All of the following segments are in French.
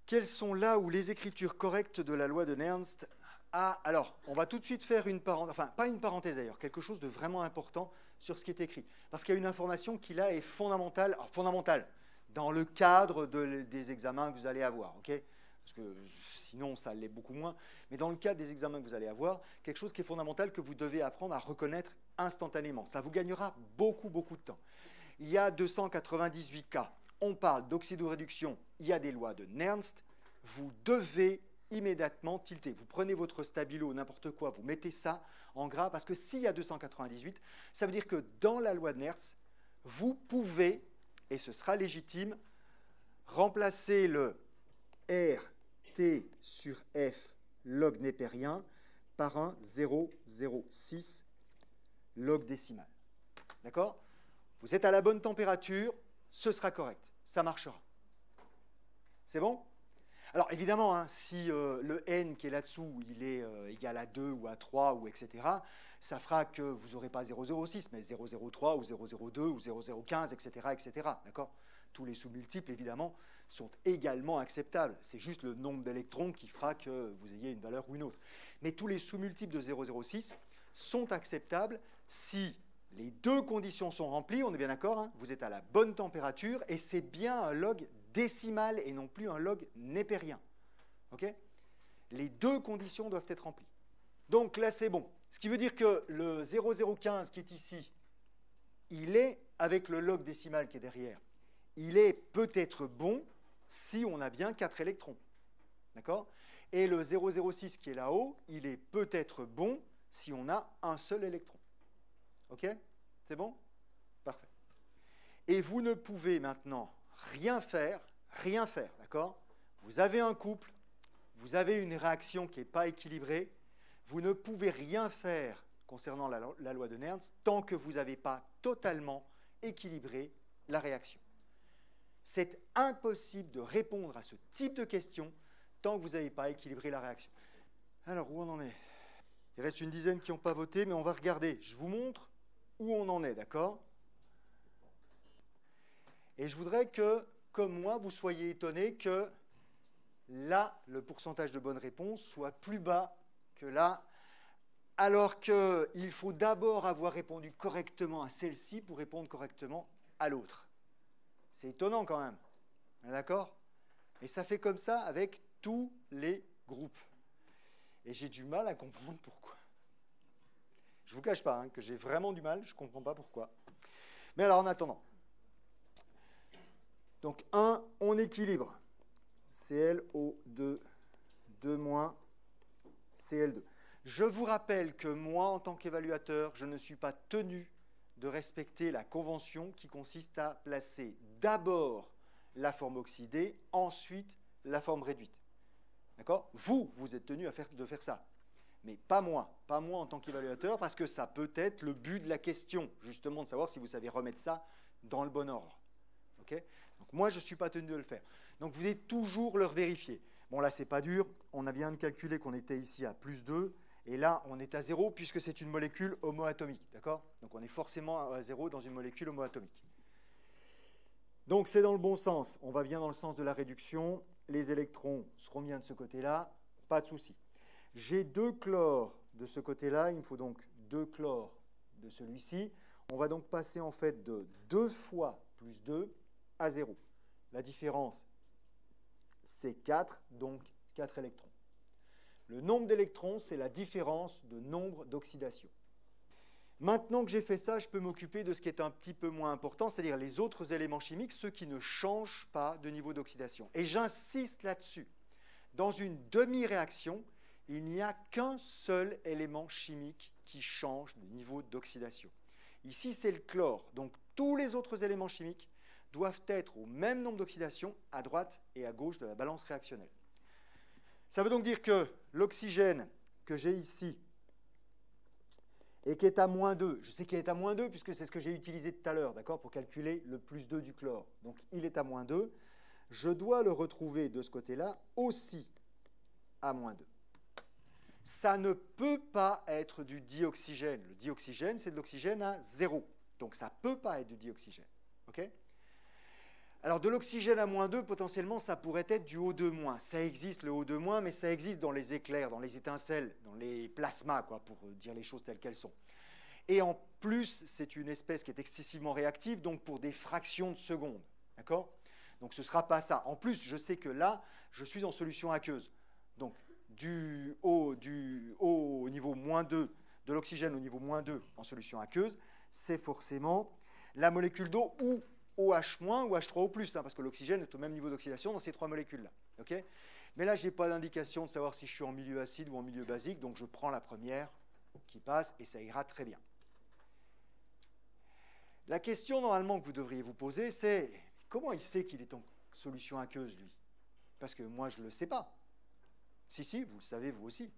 Quelles sont là où les écritures correctes de la loi de Nernst? Ah, alors, on va tout de suite faire une parenthèse, enfin, pas une parenthèse d'ailleurs, quelque chose de vraiment important sur ce qui est écrit. Parce qu'il y a une information qui, là, est fondamentale, alors, fondamentale dans le cadre des examens que vous allez avoir, ok? Parce que sinon, ça l'est beaucoup moins. Mais dans le cadre des examens que vous allez avoir, quelque chose qui est fondamental que vous devez apprendre à reconnaître instantanément. Ça vous gagnera beaucoup, beaucoup de temps. Il y a 298 cas. On parle d'oxydoréduction, il y a des lois de Nernst. Vous devez immédiatement tilter. Vous prenez votre stabilo, n'importe quoi, vous mettez ça en gras, parce que s'il y a 298, ça veut dire que dans la loi de Nernst, vous pouvez, et ce sera légitime, remplacer le RT sur F log népérien par un 0,06 log décimal. D'accord? Vous êtes à la bonne température, ce sera correct, ça marchera. C'est bon? Alors évidemment, hein, si le n qui est là-dessous, il est égal à 2 ou à 3, ou etc., ça fera que vous n'aurez pas 0,06, mais 0,03 ou 0,02 ou 0,015, etc., etc. D'accord? Tous les sous-multiples, évidemment, sont également acceptables. C'est juste le nombre d'électrons qui fera que vous ayez une valeur ou une autre. Mais tous les sous-multiples de 0,06 sont acceptables si les deux conditions sont remplies, on est bien d'accord, hein, vous êtes à la bonne température et c'est bien un log décimal et non plus un log népérien. Okay? Les deux conditions doivent être remplies. Donc là, c'est bon. Ce qui veut dire que le 0,015 qui est ici, il est, avec le log décimal qui est derrière, il est peut-être bon si on a bien 4 électrons. D'accord? Et le 0,06 qui est là-haut, il est peut-être bon si on a un seul électron. OK? C'est bon? Parfait. Et vous ne pouvez maintenant rien faire, d'accord? Vous avez un couple, vous avez une réaction qui n'est pas équilibrée, vous ne pouvez rien faire concernant la loi de Nernst tant que vous n'avez pas totalement équilibré la réaction. C'est impossible de répondre à ce type de questions tant que vous n'avez pas équilibré la réaction. Alors, où on en est? Il reste une dizaine qui n'ont pas voté, mais on va regarder. Je vous montre où on en est, d'accord? Et je voudrais que, comme moi, vous soyez étonnés que là, le pourcentage de bonnes réponses soit plus bas que là, alors qu'il faut d'abord avoir répondu correctement à celle-ci pour répondre correctement à l'autre. C'est étonnant quand même, d'accord? Et ça fait comme ça avec tous les groupes. Et j'ai du mal à comprendre pourquoi. Je ne vous cache pas hein, que j'ai vraiment du mal, je ne comprends pas pourquoi. Mais alors en attendant, donc 1, on équilibre. ClO2, 2- Cl2. Je vous rappelle que moi, en tant qu'évaluateur, je ne suis pas tenu de respecter la convention qui consiste à placer d'abord la forme oxydée, ensuite la forme réduite. D'accord? Vous êtes tenu de faire ça. Mais pas moi en tant qu'évaluateur, parce que ça peut être le but de la question, justement de savoir si vous savez remettre ça dans le bon ordre. Okay? Donc moi, je ne suis pas tenu de le faire. Donc vous devez toujours le vérifier. Bon, là, ce n'est pas dur. On a bien calculé qu'on était ici à +2, et là, on est à 0, puisque c'est une molécule homoatomique. D'accord? Donc on est forcément à 0 dans une molécule homoatomique. Donc c'est dans le bon sens. On va bien dans le sens de la réduction. Les électrons seront bien de ce côté-là. Pas de souci. J'ai 2 chlores de ce côté-là, il me faut donc 2 chlores de celui-ci. On va donc passer en fait de 2 fois plus 2 à 0. La différence, c'est 4, donc 4 électrons. Le nombre d'électrons, c'est la différence de nombre d'oxydation. Maintenant que j'ai fait ça, je peux m'occuper de ce qui est un petit peu moins important, c'est-à-dire les autres éléments chimiques, ceux qui ne changent pas de niveau d'oxydation. Et j'insiste là-dessus. Dans une demi-réaction, il n'y a qu'un seul élément chimique qui change de niveau d'oxydation. Ici, c'est le chlore. Donc, tous les autres éléments chimiques doivent être au même nombre d'oxydation à droite et à gauche de la balance réactionnelle. Ça veut donc dire que l'oxygène que j'ai ici et qui est à -2, je sais qu'il est à -2 puisque c'est ce que j'ai utilisé tout à l'heure, d'accord, pour calculer le +2 du chlore. Donc, il est à -2. Je dois le retrouver de ce côté-là aussi à -2. Ça ne peut pas être du dioxygène. Le dioxygène, c'est de l'oxygène à 0. Donc, ça ne peut pas être du dioxygène. Okay? Alors, de l'oxygène à -2, potentiellement, ça pourrait être du O2-. Ça existe, le O2-, mais ça existe dans les éclairs, dans les étincelles, dans les plasmas, quoi, pour dire les choses telles qu'elles sont. Et en plus, c'est une espèce qui est excessivement réactive, donc pour des fractions de secondes. D'accord? Donc, ce ne sera pas ça. En plus, je sais que là, je suis en solution aqueuse. Donc, du O au niveau -2, de l'oxygène au niveau -2 en solution aqueuse, c'est forcément la molécule d'eau ou OH- ou H3O+, hein, parce que l'oxygène est au même niveau d'oxydation dans ces trois molécules-là. Okay? Mais là, je n'ai pas d'indication de savoir si je suis en milieu acide ou en milieu basique, donc je prends la première qui passe et ça ira très bien. La question, normalement, que vous devriez vous poser, c'est comment il sait qu'il est en solution aqueuse, lui? Parce que moi, je ne le sais pas. Si, vous le savez, vous aussi.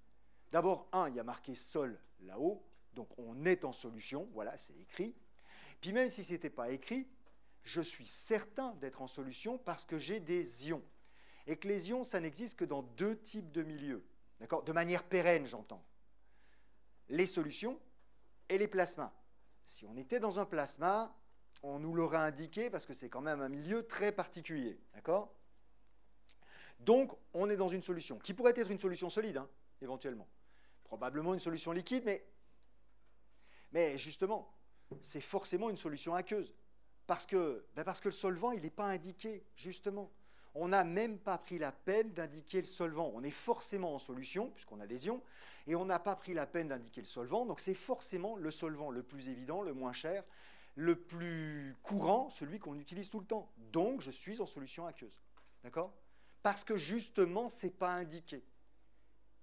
D'abord, il y a marqué sol là-haut, donc on est en solution, voilà, c'est écrit. Puis même si ce n'était pas écrit, je suis certain d'être en solution parce que j'ai des ions. Et que les ions, ça n'existe que dans deux types de milieux, d'accord? De manière pérenne, j'entends. Les solutions et les plasmas. Si on était dans un plasma, on nous l'aurait indiqué parce que c'est quand même un milieu très particulier, d'accord? Donc, on est dans une solution, qui pourrait être une solution solide, hein, éventuellement. Probablement une solution liquide, mais justement, c'est forcément une solution aqueuse. Parce que le solvant, il n'est pas indiqué, justement. On n'a même pas pris la peine d'indiquer le solvant. On est forcément en solution, puisqu'on a des ions, et on n'a pas pris la peine d'indiquer le solvant. Donc, c'est forcément le solvant le plus évident, le moins cher, le plus courant, celui qu'on utilise tout le temps. Donc, je suis en solution aqueuse. D'accord ? Parce que justement, ce n'est pas indiqué.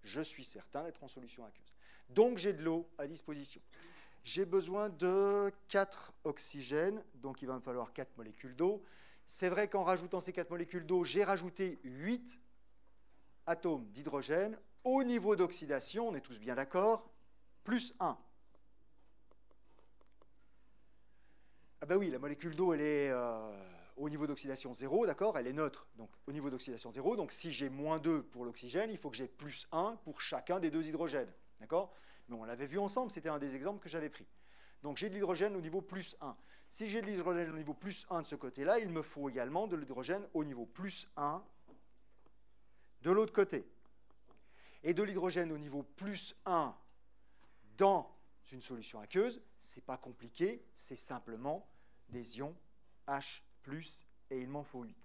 Je suis certain d'être en solution aqueuse. Donc, j'ai de l'eau à disposition. J'ai besoin de 4 oxygènes, donc il va me falloir 4 molécules d'eau. C'est vrai qu'en rajoutant ces 4 molécules d'eau, j'ai rajouté 8 atomes d'hydrogène. Au niveau d'oxydation, on est tous bien d'accord, plus 1. Ah ben oui, la molécule d'eau, elle est au niveau d'oxydation 0, d'accord? Elle est neutre, donc au niveau d'oxydation 0. Donc si j'ai -2 pour l'oxygène, il faut que j'ai plus 1 pour chacun des deux hydrogènes, d'accord? Mais on l'avait vu ensemble, c'était un des exemples que j'avais pris. Donc j'ai de l'hydrogène au niveau plus 1. Si j'ai de l'hydrogène au niveau plus 1 de ce côté-là, il me faut également de l'hydrogène au niveau plus 1 de l'autre côté. Et de l'hydrogène au niveau plus 1 dans une solution aqueuse, ce n'est pas compliqué, c'est simplement des ions H+, et il m'en faut 8.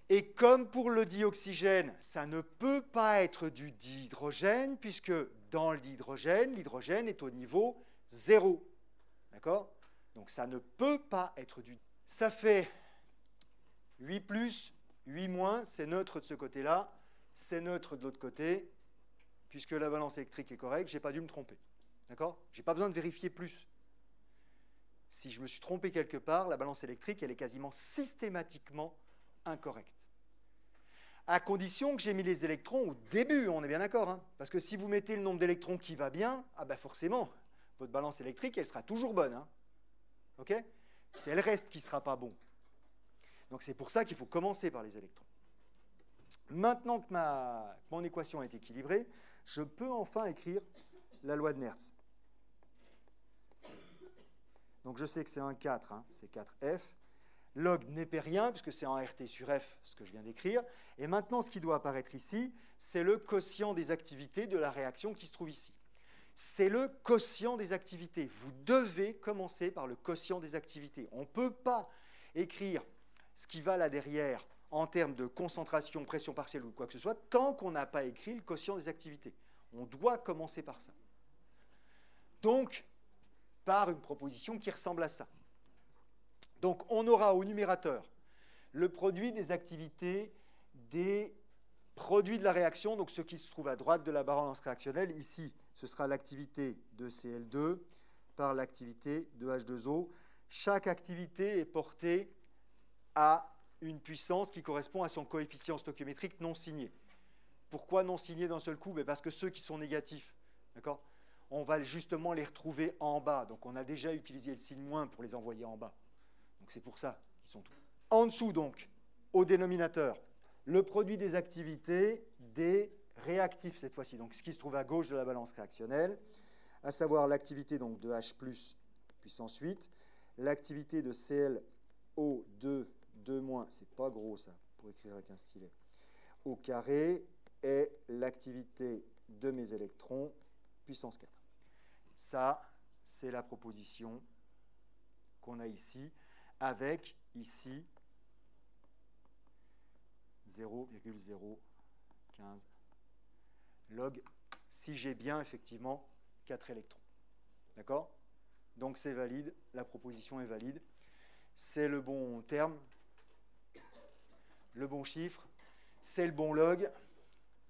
Et comme pour le dioxygène, ça ne peut pas être du dihydrogène, puisque dans le dihydrogène, l'hydrogène est au niveau 0. D'accord? Donc ça ne peut pas être du... Ça fait 8+, 8-, c'est neutre de ce côté-là, c'est neutre de l'autre côté, puisque la balance électrique est correcte, je n'ai pas dû me tromper. D'accord? Je n'ai pas besoin de vérifier plus. Si je me suis trompé quelque part, la balance électrique, elle est quasiment systématiquement incorrecte. À condition que j'ai mis les électrons au début, on est bien d'accord, hein? Parce que si vous mettez le nombre d'électrons qui va bien, ah ben forcément, votre balance électrique, elle sera toujours bonne. Hein? Ok? C'est le reste qui ne sera pas bon. Donc c'est pour ça qu'il faut commencer par les électrons. Maintenant que mon équation est équilibrée, je peux enfin écrire la loi de Nernst. Donc je sais que c'est un 4, hein, c'est 4F. Log népérien, puisque c'est en RT sur F, ce que je viens d'écrire. Et maintenant, ce qui doit apparaître ici, c'est le quotient des activités de la réaction qui se trouve ici. C'est le quotient des activités. Vous devez commencer par le quotient des activités. On ne peut pas écrire ce qui va là derrière en termes de concentration, pression partielle ou quoi que ce soit, tant qu'on n'a pas écrit le quotient des activités. On doit commencer par ça. Donc, par une proposition qui ressemble à ça. Donc, on aura au numérateur le produit des activités des produits de la réaction, donc ce qui se trouve à droite de la balance réactionnelle. Ici, ce sera l'activité de Cl2 par l'activité de H2O. Chaque activité est portée à une puissance qui correspond à son coefficient stoichiométrique non signé. Pourquoi non signé d'un seul coup? Parce que ceux qui sont négatifs, d'accord, on va justement les retrouver en bas. Donc, on a déjà utilisé le signe moins pour les envoyer en bas. Donc, c'est pour ça qu'ils sont tous. En dessous, donc, au dénominateur, le produit des activités des réactifs, cette fois-ci. Donc, ce qui se trouve à gauche de la balance réactionnelle, à savoir l'activité donc, de H+, puissance 8, l'activité de ClO2 2 moins, c'est pas gros ça, pour écrire avec un stylet, au carré est l'activité de mes électrons puissance 4. Ça, c'est la proposition qu'on a ici, avec ici 0,015 log, si j'ai bien effectivement 4 électrons. D'accord? Donc c'est valide, la proposition est valide. C'est le bon terme, le bon chiffre, c'est le bon log,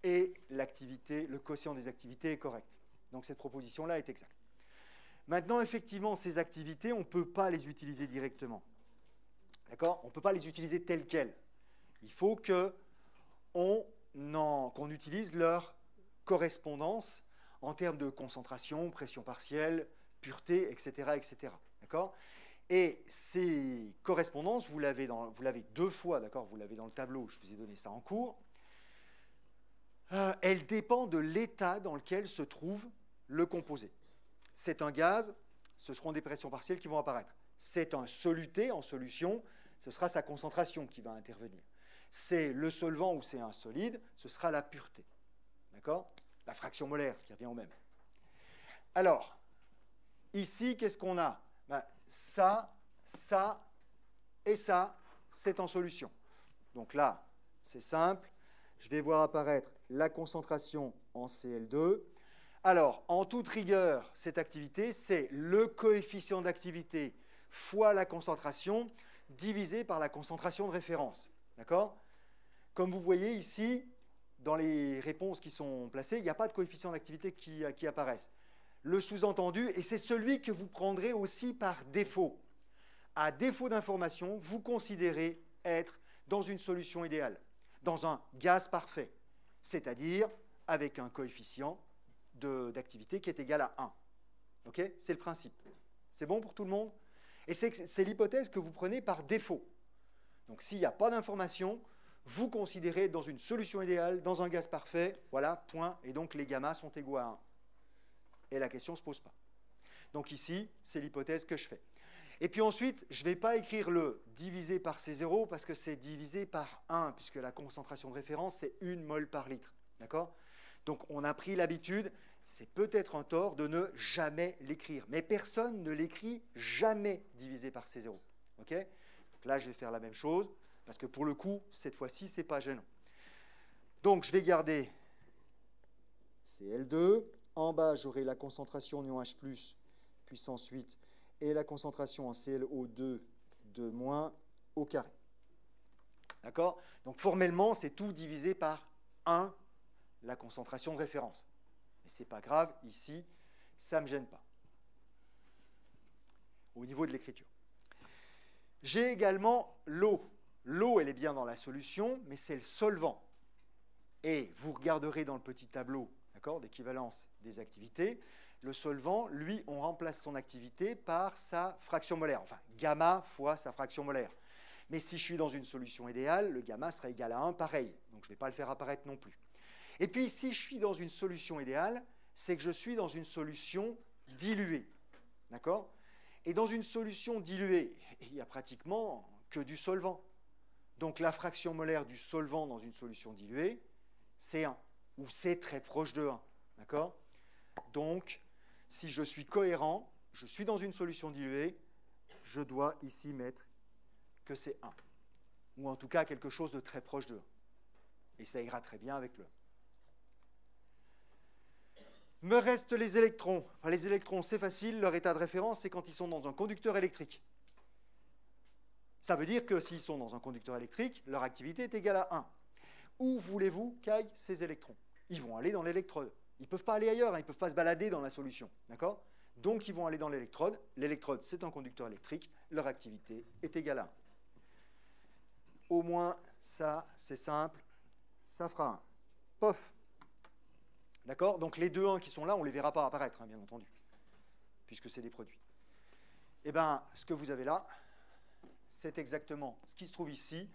et l'activité, le quotient des activités est correct. Donc cette proposition-là est exacte. Maintenant, effectivement, ces activités, on ne peut pas les utiliser directement. D'accord? On ne peut pas les utiliser telles quelles. Il faut qu'on utilise leur correspondance en termes de concentration, pression partielle, pureté, etc. etc. D'accord? Et ces correspondances, vous l'avez 2 fois, d'accord? Vous l'avez dans le tableau, je vous ai donné ça en cours. Elle dépend de l'état dans lequel se trouve le composé. C'est un gaz, ce seront des pressions partielles qui vont apparaître. C'est un soluté en solution, ce sera sa concentration qui va intervenir. C'est le solvant ou c'est un solide, ce sera la pureté. D'accord? La fraction molaire, ce qui revient au même. Alors, ici, qu'est-ce qu'on a? Ça, ça et ça, c'est en solution. Donc là, c'est simple. Je vais voir apparaître la concentration en Cl2. Alors, en toute rigueur, cette activité, c'est le coefficient d'activité fois la concentration divisé par la concentration de référence. D'accord? Comme vous voyez ici, dans les réponses qui sont placées, il n'y a pas de coefficient d'activité qui apparaissent. Le sous-entendu, et c'est celui que vous prendrez aussi par défaut. À défaut d'information, vous considérez être dans une solution idéale, dans un gaz parfait, c'est-à-dire avec un coefficient d'activité qui est égal à 1. Okay? C'est le principe. C'est bon pour tout le monde? Et c'est l'hypothèse que vous prenez par défaut. Donc s'il n'y a pas d'information, vous considérez dans une solution idéale, dans un gaz parfait, voilà, point, et donc les gammas sont égaux à 1. Et la question ne se pose pas. Donc ici, c'est l'hypothèse que je fais. Et puis ensuite, je ne vais pas écrire le divisé par C0 parce que c'est divisé par 1, puisque la concentration de référence, c'est 1 mol par litre. D'accord? Donc on a pris l'habitude, c'est peut-être un tort de ne jamais l'écrire. Mais personne ne l'écrit jamais divisé par C0. Okay? Donc là, je vais faire la même chose, parce que pour le coup, cette fois-ci, ce n'est pas gênant. Donc je vais garder Cl2. En bas, j'aurai la concentration en ion H+, puissance 8, et la concentration en ClO2 2- au carré. D'accord? Donc formellement, c'est tout divisé par 1, la concentration de référence. Mais ce n'est pas grave, ici, ça ne me gêne pas. Au niveau de l'écriture. J'ai également l'eau. L'eau, elle est bien dans la solution, mais c'est le solvant. Et vous regarderez dans le petit tableau, d'accord, d'équivalence des activités, le solvant, lui, on remplace son activité par sa fraction molaire, enfin gamma fois sa fraction molaire. Mais si je suis dans une solution idéale, le gamma sera égal à 1, pareil. Donc je ne vais pas le faire apparaître non plus. Et puis si je suis dans une solution idéale, c'est que je suis dans une solution diluée. D'accord? Et dans une solution diluée, il n'y a pratiquement que du solvant. Donc la fraction molaire du solvant dans une solution diluée, c'est 1, ou c'est très proche de 1. D'accord? Donc, si je suis cohérent, je suis dans une solution diluée, je dois ici mettre que c'est 1. Ou en tout cas quelque chose de très proche de 1. Et ça ira très bien avec le 1. Me restent les électrons. Enfin, les électrons, c'est facile, leur état de référence, c'est quand ils sont dans un conducteur électrique. Ça veut dire que s'ils sont dans un conducteur électrique, leur activité est égale à 1. Où voulez-vous qu'aillent ces électrons? Ils vont aller dans l'électrode. Ils ne peuvent pas aller ailleurs, hein, ils ne peuvent pas se balader dans la solution. D'accord? Donc, ils vont aller dans l'électrode. L'électrode, c'est un conducteur électrique. Leur activité est égale à 1. Au moins, ça, c'est simple. Ça fera 1. Pof. D'accord? Donc, les 2 1 qui sont là, on ne les verra pas apparaître, hein, bien entendu, puisque c'est des produits. Eh bien, ce que vous avez là, c'est exactement ce qui se trouve ici.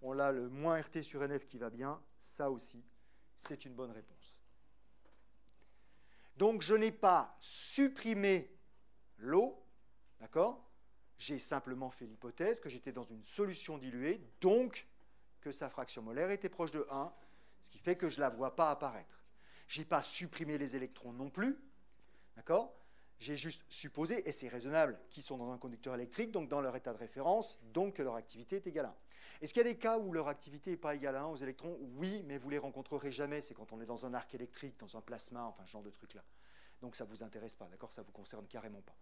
On a le moins RT sur NF qui va bien. Ça aussi, c'est une bonne réponse. Donc, je n'ai pas supprimé l'eau, d'accord? J'ai simplement fait l'hypothèse que j'étais dans une solution diluée, donc que sa fraction molaire était proche de 1, ce qui fait que je ne la vois pas apparaître. Je n'ai pas supprimé les électrons non plus, d'accord? J'ai juste supposé, et c'est raisonnable, qu'ils sont dans un conducteur électrique, donc dans leur état de référence, donc que leur activité est égale à 1. Est-ce qu'il y a des cas où leur activité n'est pas égale à 1 aux électrons? Oui, mais vous ne les rencontrerez jamais, c'est quand on est dans un arc électrique, dans un plasma, enfin ce genre de truc-là. Donc ça ne vous intéresse pas, d'accord? Ça ne vous concerne carrément pas.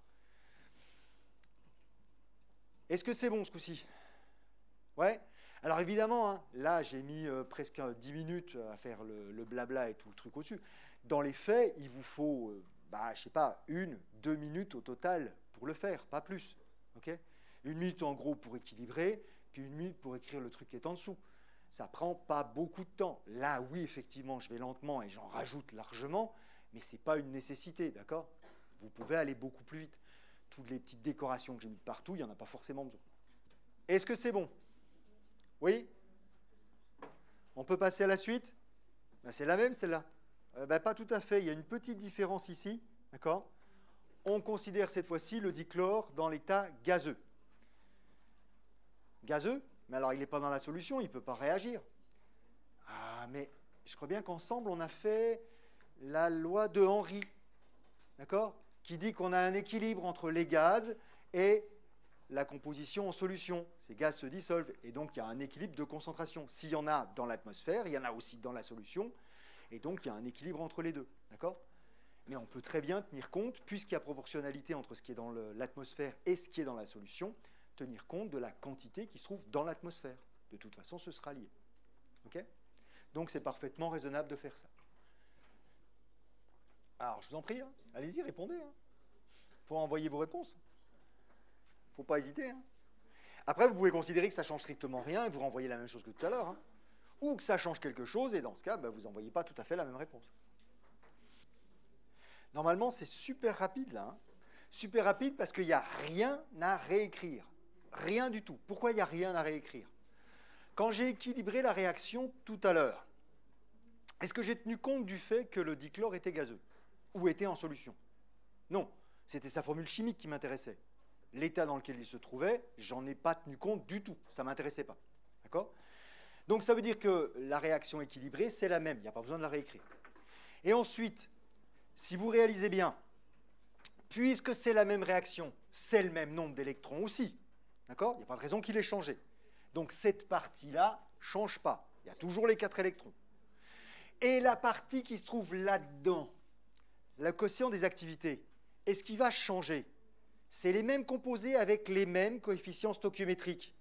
Est-ce que c'est bon ce coup-ci? Ouais. Alors évidemment, hein, là j'ai mis presque 10 minutes à faire le blabla et tout le truc au-dessus. Dans les faits, il vous faut, je ne sais pas, 1-2 minutes au total pour le faire, pas plus. Okay, 1 minute en gros pour équilibrer, puis 1 minute pour écrire le truc qui est en dessous. Ça ne prend pas beaucoup de temps. Là, oui, effectivement, je vais lentement et j'en rajoute largement, mais ce n'est pas une nécessité, d'accord? Vous pouvez aller beaucoup plus vite. Toutes les petites décorations que j'ai mises partout, il n'y en a pas forcément besoin. Est-ce que c'est bon? Oui? On peut passer à la suite? Ben, c'est la même, celle-là. Pas tout à fait. Il y a une petite différence ici. D'accord? On considère cette fois-ci le dichlore dans l'état gazeux. Gazeux? Mais alors, il n'est pas dans la solution, il ne peut pas réagir. Ah, mais je crois bien qu'ensemble, on a fait la loi de Henry. D'accord? Qui dit qu'on a un équilibre entre les gaz et la composition en solution. Ces gaz se dissolvent et donc il y a un équilibre de concentration. S'il y en a dans l'atmosphère, il y en a aussi dans la solution et donc il y a un équilibre entre les deux. D'accord? Mais on peut très bien tenir compte, puisqu'il y a proportionnalité entre ce qui est dans l'atmosphère et ce qui est dans la solution, tenir compte de la quantité qui se trouve dans l'atmosphère. De toute façon, ce sera lié. Okay? Donc c'est parfaitement raisonnable de faire ça. Alors, je vous en prie, hein, allez-y, répondez. Il faut envoyer vos réponses. Il ne faut pas hésiter. Hein. Après, vous pouvez considérer que ça ne change strictement rien et vous renvoyez la même chose que tout à l'heure. Hein. Ou que ça change quelque chose et dans ce cas, vous n'envoyez pas tout à fait la même réponse. Normalement, c'est super rapide là. Hein. Super rapide parce qu'il n'y a rien à réécrire. Rien du tout. Pourquoi il n'y a rien à réécrire? Quand j'ai équilibré la réaction tout à l'heure, est-ce que j'ai tenu compte du fait que le dichlore était gazeux? Ou était en solution? Non, c'était sa formule chimique qui m'intéressait. L'état dans lequel il se trouvait, j'en ai pas tenu compte du tout, ça ne m'intéressait pas. D'accord? Donc ça veut dire que la réaction équilibrée, c'est la même, il n'y a pas besoin de la réécrire. Et ensuite, si vous réalisez bien, puisque c'est la même réaction, c'est le même nombre d'électrons aussi. D'accord? Il n'y a pas de raison qu'il ait changé. Donc cette partie-là ne change pas. Il y a toujours les 4 électrons. Et la partie qui se trouve là-dedans, le quotient des activités, est-ce qu'il va changer? C'est les mêmes composés avec les mêmes coefficients stoichiométriques,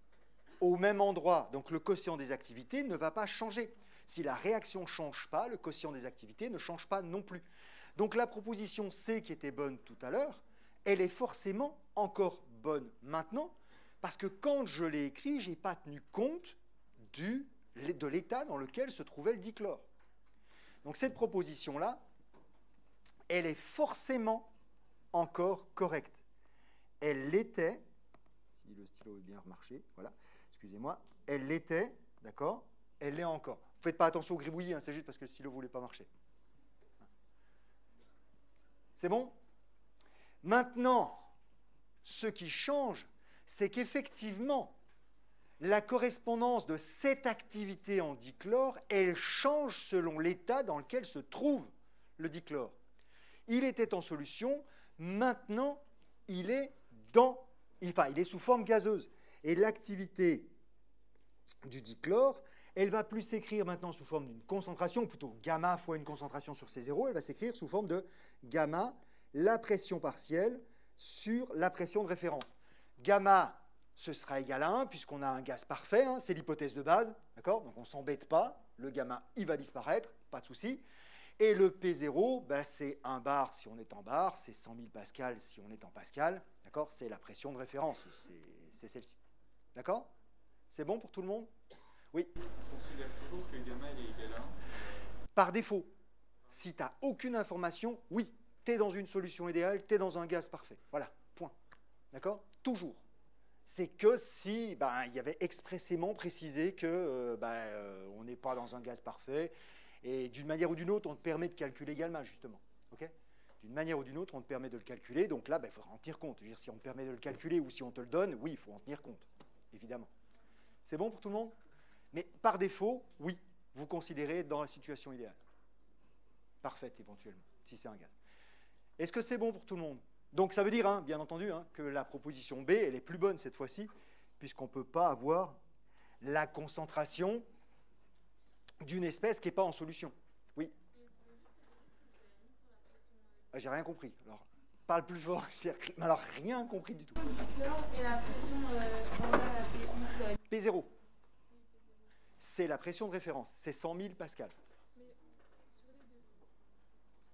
au même endroit. Donc le quotient des activités ne va pas changer. Si la réaction ne change pas, le quotient des activités ne change pas non plus. Donc la proposition C qui était bonne tout à l'heure, elle est forcément encore bonne maintenant, parce que quand je l'ai écrit, je n'ai pas tenu compte de l'état dans lequel se trouvait le dichlore. Donc cette proposition-là, elle est forcément encore correcte. Elle l'était, si le stylo est bien marché, voilà, excusez-moi, elle l'était, d'accord, elle l'est encore. Ne faites pas attention au gribouillis, hein, c'est juste parce que le stylo ne voulait pas marcher. C'est bon? Maintenant, ce qui change, c'est qu'effectivement, la correspondance de cette activité en dichlore, elle change selon l'état dans lequel se trouve le dichlore. Il était en solution, maintenant, il est sous forme gazeuse. Et l'activité du dichlore, elle va plus s'écrire maintenant sous forme d'une concentration, plutôt gamma fois une concentration sur C0, elle va s'écrire sous forme de gamma, la pression partielle sur la pression de référence. Gamma, ce sera égal à 1, puisqu'on a un gaz parfait, hein, c'est l'hypothèse de base, d'accord? Donc on ne s'embête pas, le gamma, il va disparaître, pas de souci. Et le P0, c'est 1 bar si on est en bar, c'est 100 000 pascal si on est en pascal, d'accord? C'est la pression de référence, c'est celle-ci. D'accord? C'est bon pour tout le monde? Oui. On considère toujours que le gamma est égal à 1? Par défaut. Si tu n'as aucune information, oui, tu es dans une solution idéale, tu es dans un gaz parfait. Voilà, point. D'accord? Toujours. C'est que si il y avait expressément précisé que on n'est pas dans un gaz parfait, et d'une manière ou d'une autre, on te permet de calculer gamma, justement. Okay? d'une manière ou d'une autre, on te permet de le calculer. Donc là, il faudra en tenir compte. Je veux dire, si on te permet de le calculer ou si on te le donne, oui, il faut en tenir compte, évidemment. C'est bon pour tout le monde? Mais par défaut, oui, vous considérez dans la situation idéale. Parfaite, éventuellement, si c'est un gaz. Est-ce que c'est bon pour tout le monde? Donc ça veut dire, bien entendu, que la proposition B, elle est plus bonne cette fois-ci, puisqu'on ne peut pas avoir la concentration d'une espèce qui n'est pas en solution. Oui. J'ai rien compris. Alors, parle plus fort. J'ai alors rien compris du tout. Et la pression P0. C'est la pression de référence. C'est 100 000 pascal.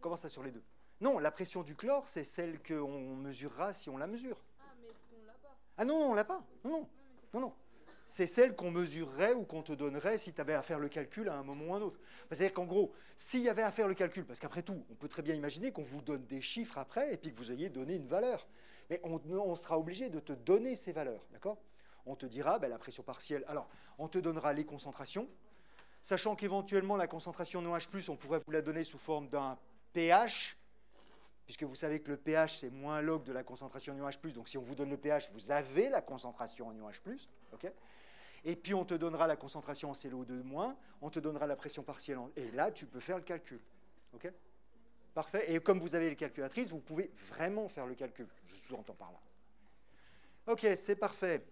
Comment ça sur les deux? Non, la pression du chlore, c'est celle qu'on mesurera si on la mesure. Ah, mais on l'a pas. Ah non, on l'a pas. Non. C'est celle qu'on mesurerait ou qu'on te donnerait si tu avais à faire le calcul à un moment ou un autre. C'est-à-dire qu'en gros, s'il y avait à faire le calcul, parce qu'après tout, on peut très bien imaginer qu'on vous donne des chiffres après et puis que vous ayez donné une valeur. Mais on sera obligé de te donner ces valeurs, d'accord? On te dira, la pression partielle, alors, on te donnera les concentrations, sachant qu'éventuellement, la concentration NOH+, on pourrait vous la donner sous forme d'un pH, puisque vous savez que le pH, c'est moins log de la concentration en NOH+, donc si on vous donne le pH, vous avez la concentration en NOH+, ok? Et puis on te donnera la concentration en CO2-, on te donnera la pression partielle, et là, tu peux faire le calcul, ok? Parfait, et comme vous avez les calculatrices, vous pouvez vraiment faire le calcul, je sous-entends par là. Ok, c'est parfait.